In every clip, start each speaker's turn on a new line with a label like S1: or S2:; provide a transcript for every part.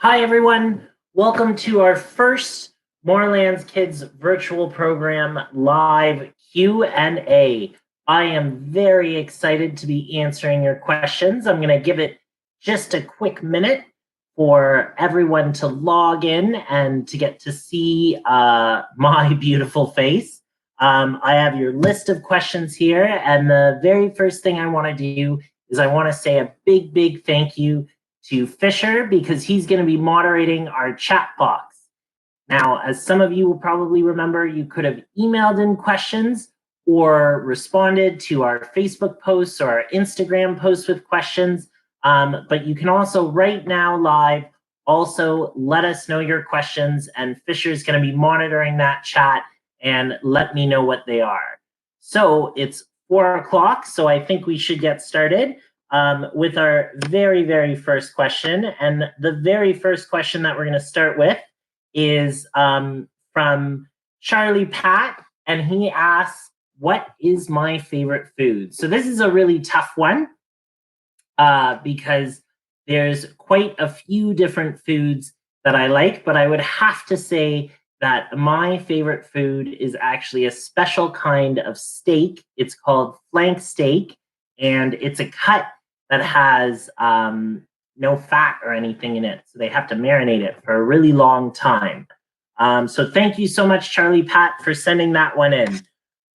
S1: Hi, everyone. Welcome to our first Moorlands Kids virtual program live Q&A. I am very excited to be answering your questions. I'm going to give it just a quick minute for everyone to log in and to get to see my beautiful face. I have your list of questions here, and the very first thing I want to do is I want to say a big thank you to Fisher because he's going to be moderating our chat box. Now, as some of you will probably remember, you could have emailed in questions or responded to our Facebook posts or our Instagram posts with questions. But you can also right now live also let us know your questions, and Fisher's going to be monitoring that chat and let me know what they are. So it's 4 o'clock, so I think we should get started with our very first question. And the very first question that we're going to start with is from Charlie Pat, and he asks, what is my favorite food? So this is a really tough one because there's quite a few different foods that I like, but I would have to say that my favorite food is actually a special kind of steak. It's called flank steak, and it's a cut that has no fat or anything in it. So they have to marinate it for a really long time. So thank you so much, Charlie Pat, for sending that one in.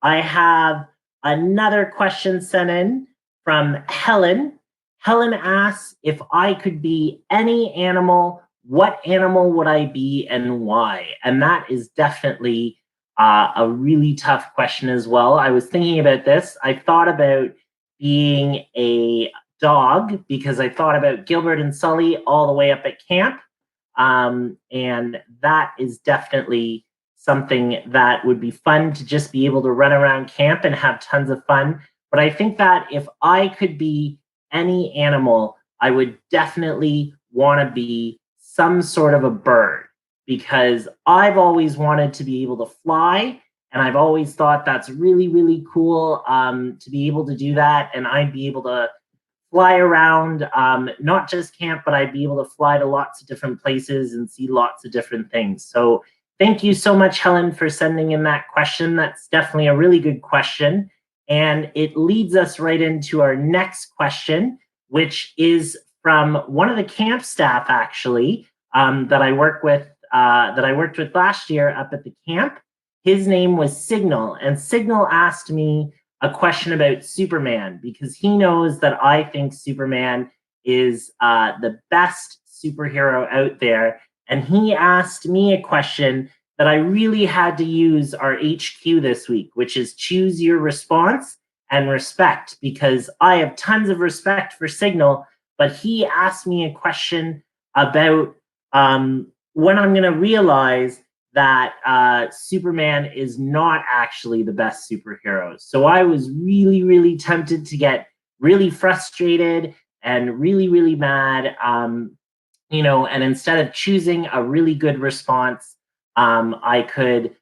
S1: I have another question sent in from Helen. Helen asks, if I could be any animal, what animal would I be and why? And that is definitely a really tough question as well. I was thinking about this. I thought about being a dog because I thought about Gilbert and Sully all the way up at camp. And that is definitely something that would be fun to just be able to run around camp and have tons of fun. But I think that if I could be any animal, I would definitely want to be some sort of a bird because I've always wanted to be able to fly. And I've always thought that's really cool to be able to do that. And I'd be able to fly around, not just camp, but I'd be able to fly to lots of different places and see lots of different things. So thank you so much, Helen, for sending in that question. That's definitely a really good question. And it leads us right into our next question, which is from one of the camp staff, actually, that I worked with last year up at the camp. His name was Signal, and Signal asked me a question about Superman because he knows that I think Superman is the best superhero out there. And he asked me a question that I really had to use our HQ this week, which is choose your response and respect, because I have tons of respect for Signal, but he asked me a question about when I'm going to realize that Superman is not actually the best superhero. So I was really tempted to get really frustrated and really mad, and instead of choosing a really good response, I could,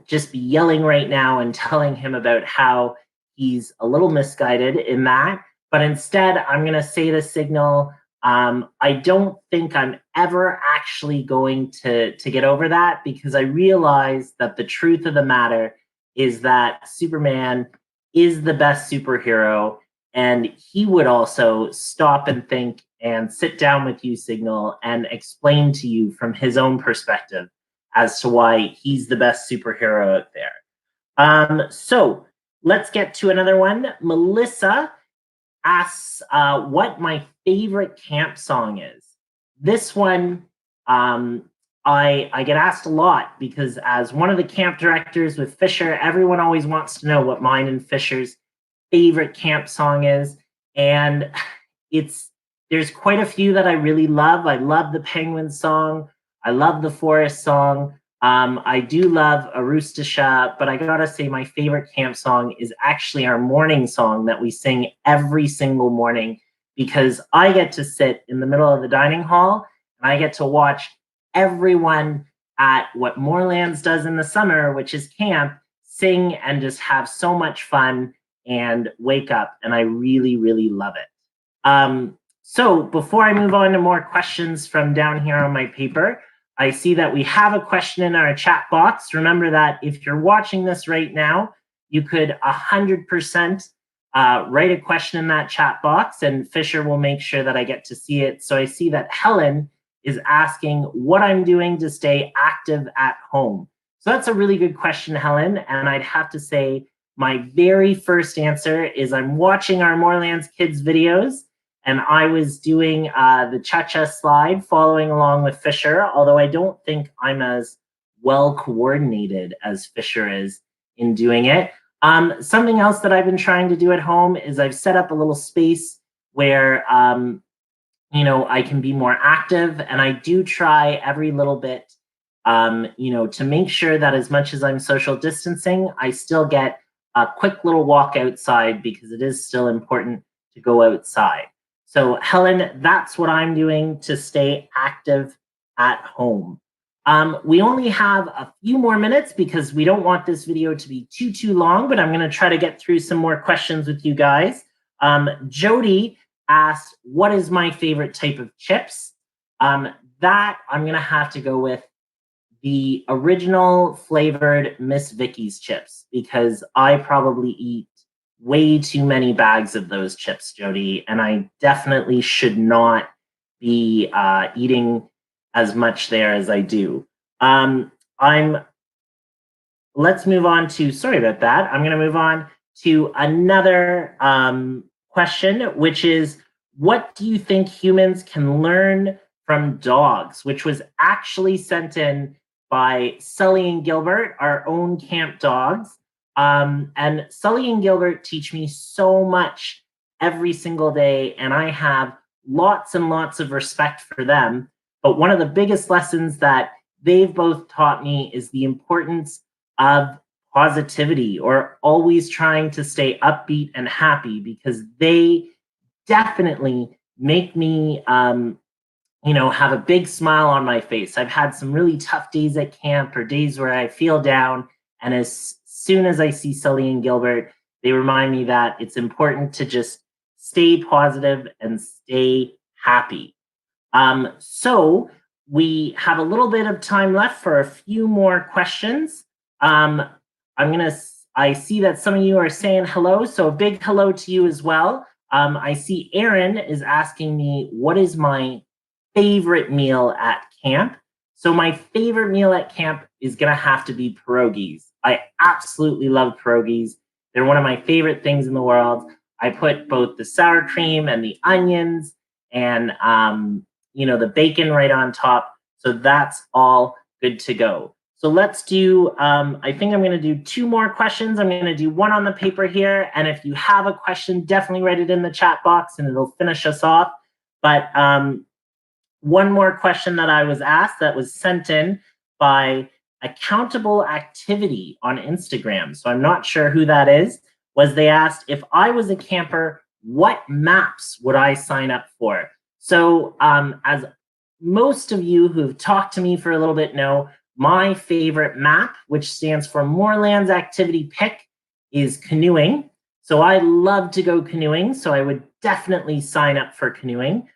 S1: just be yelling right now and telling him about how he's a little misguided in that. But instead, I'm going to say the Signal. I don't think I'm ever actually going to get over that because I realize that the truth of the matter is that Superman is the best superhero, and he would also stop and think and sit down with you, Signal, and explain to you from his own perspective as to why he's the best superhero out there. So let's get to another one. Melissa asks what my favorite camp song is. This one, I get asked a lot because as one of the camp directors with Fisher, everyone always wants to know what mine and Fisher's favorite camp song is. And there's quite a few that I really love. I love the Penguin song. I love the Forest song. I do love Arustasha, but I gotta say my favorite camp song is actually our morning song that we sing every single morning because I get to sit in the middle of the dining hall and I get to watch everyone at what Moorlands does in the summer, which is camp, sing and just have so much fun and wake up, and I really love it. So before I move on to more questions from down here on my paper, I see that we have a question in our chat box. Remember that if you're watching this right now, you could 100% write a question in that chat box, and Fisher will make sure that I get to see it. So I see that Helen is asking what I'm doing to stay active at home. So that's a really good question, Helen. And I'd have to say my very first answer is I'm watching our Moorlands Kids videos, and I was doing the cha-cha slide following along with Fisher, although I don't think I'm as well coordinated as Fisher is in doing it. Something else that I've been trying to do at home is I've set up a little space where I can be more active, and I do try every little bit, to make sure that as much as I'm social distancing, I still get a quick little walk outside because it is still important to go outside. So Helen, that's what I'm doing to stay active at home. We only have a few more minutes because we don't want this video to be too long, but I'm going to try to get through some more questions with you guys. Jody asked, what is my favorite type of chips? That I'm going to have to go with the original flavored Miss Vicky's chips because I probably eat way too many bags of those chips, Jody, and I definitely should not be eating as much there as I do. Let's move on to, sorry about that. I'm going to move on to another question, which is, what do you think humans can learn from dogs? Which was actually sent in by Sully and Gilbert, our own camp dogs. And Sully and Gilbert teach me so much every single day, and I have lots and lots of respect for them. But one of the biggest lessons that they've both taught me is the importance of positivity, or always trying to stay upbeat and happy, because they definitely make me have a big smile on my face. I've had some really tough days at camp or days where I feel down, and as soon as I see Sully and Gilbert, they remind me that it's important to just stay positive and stay happy. So we have a little bit of time left for a few more questions. I see that some of you are saying hello, so a big hello to you as well. I see Aaron is asking me, what is my favorite meal at camp? So my favorite meal at camp is gonna have to be pierogies. I absolutely love pierogies. They're one of my favorite things in the world. I put both the sour cream and the onions and the bacon right on top. So that's all good to go. So let's do, I think I'm going to do 2 more questions. I'm going to do one on the paper here. And if you have a question, definitely write it in the chat box and it'll finish us off. But one more question that I was asked that was sent in by Accountable Activity on Instagram, so I'm not sure who that is, was they asked, if I was a camper, what maps would I sign up for? So as most of you who've talked to me for a little bit know, my favorite map, which stands for Moorlands Activity Pick, is canoeing. So I love to go canoeing, so I would definitely sign up for canoeing.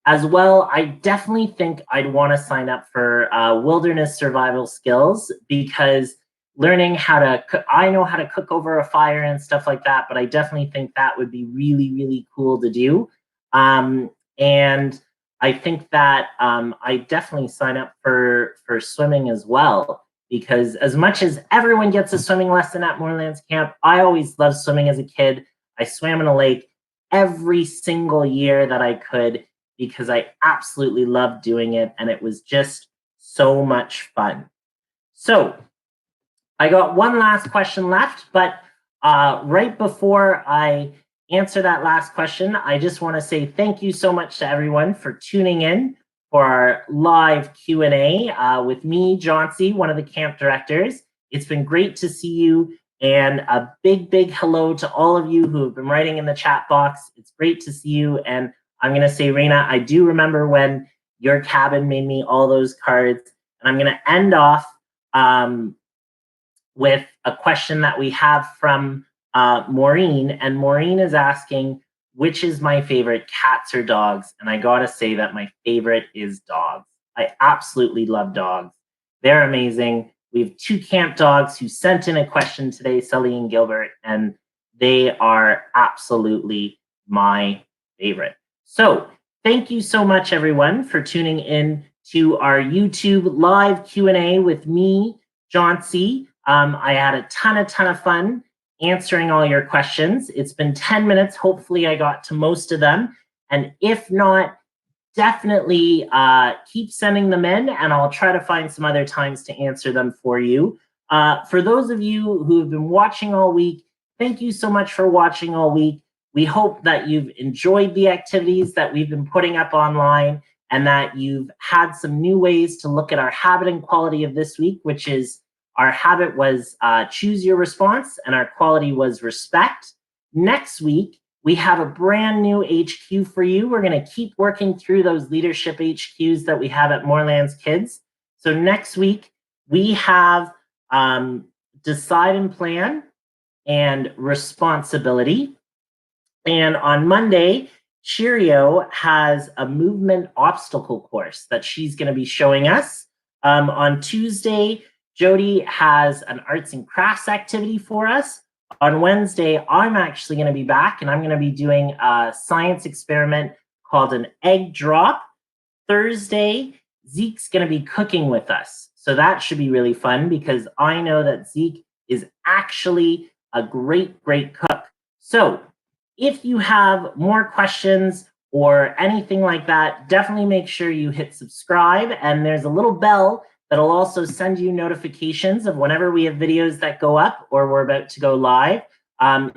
S1: As well, I definitely think I'd want to sign up for wilderness survival skills, because learning how to cook, I know how to cook over a fire and stuff like that, but I definitely think that would be really, really cool to do. And I think that I definitely sign up for swimming as well, because as much as everyone gets a swimming lesson at Moorlands Camp, I always loved swimming as a kid. I swam in a lake every single year that I could, because I absolutely loved doing it, and it was just so much fun. So I got one last question left, but right before I answer that last question, I just want to say thank you so much to everyone for tuning in for our live Q&A with me, Jauntzy, one of the camp directors. It's been great to see you, and a big hello to all of you who have been writing in the chat box. It's great to see you, and I'm going to say, Raina, I do remember when your cabin made me all those cards, and I'm going to end off with a question that we have from Maureen, and Maureen is asking, which is my favorite, cats or dogs? And I gotta say that my favorite is dogs. I absolutely love dogs. They're amazing. We have two camp dogs who sent in a question today, Sully and Gilbert, and they are absolutely my favorite. So thank you so much, everyone, for tuning in to our YouTube live Q&A with me, Jauntzy. I had a ton of fun answering all your questions. It's been 10 minutes. Hopefully I got to most of them. And if not, definitely keep sending them in, and I'll try to find some other times to answer them for you. For those of you who have been watching all week, thank you so much for watching all week. We hope that you've enjoyed the activities that we've been putting up online and that you've had some new ways to look at our habit and quality of this week, which is our habit was choose your response and our quality was respect. Next week, we have a brand new HQ for you. We're going to keep working through those leadership HQs that we have at Moorlands Kids. So next week, we have decide and plan and responsibility. And on Monday, Cheerio has a movement obstacle course that she's going to be showing us. On Tuesday, Jody has an arts and crafts activity for us. On Wednesday, I'm actually going to be back and I'm going to be doing a science experiment called an egg drop. Thursday, Zeke's going to be cooking with us. So that should be really fun because I know that Zeke is actually a great cook. So if you have more questions or anything like that, definitely make sure you hit subscribe, and there's a little bell that'll also send you notifications of whenever we have videos that go up or we're about to go live.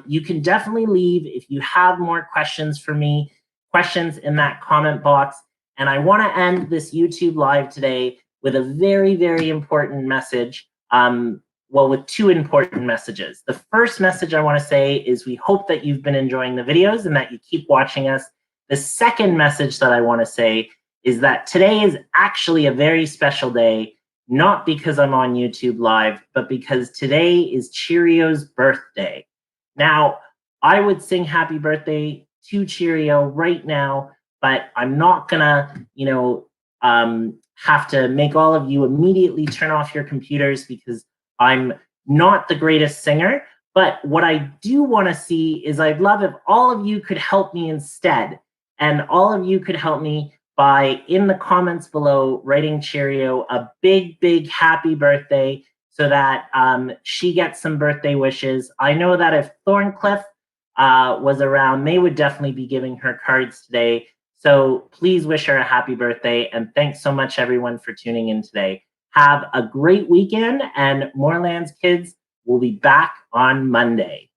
S1: You can definitely leave, if you have more questions for me, questions in that comment box. And I want to end this YouTube live today with a very important message. Well, with two important messages. The first message I want to say is we hope that you've been enjoying the videos and that you keep watching us. The second message that I want to say is that today is actually a very special day, not because I'm on YouTube Live, but because today is Cheerio's birthday. Now, I would sing happy birthday to Cheerio right now, but I'm not gonna, have to make all of you immediately turn off your computers because I'm not the greatest singer. But what I do want to see is I'd love if all of you could help me instead. And all of you could help me by, in the comments below, writing Cheerio a big happy birthday so that she gets some birthday wishes. I know that if Thorncliffe was around, they would definitely be giving her cards today. So please wish her a happy birthday. And thanks so much, everyone, for tuning in today. Have a great weekend, and Moorlands Kids will be back on Monday.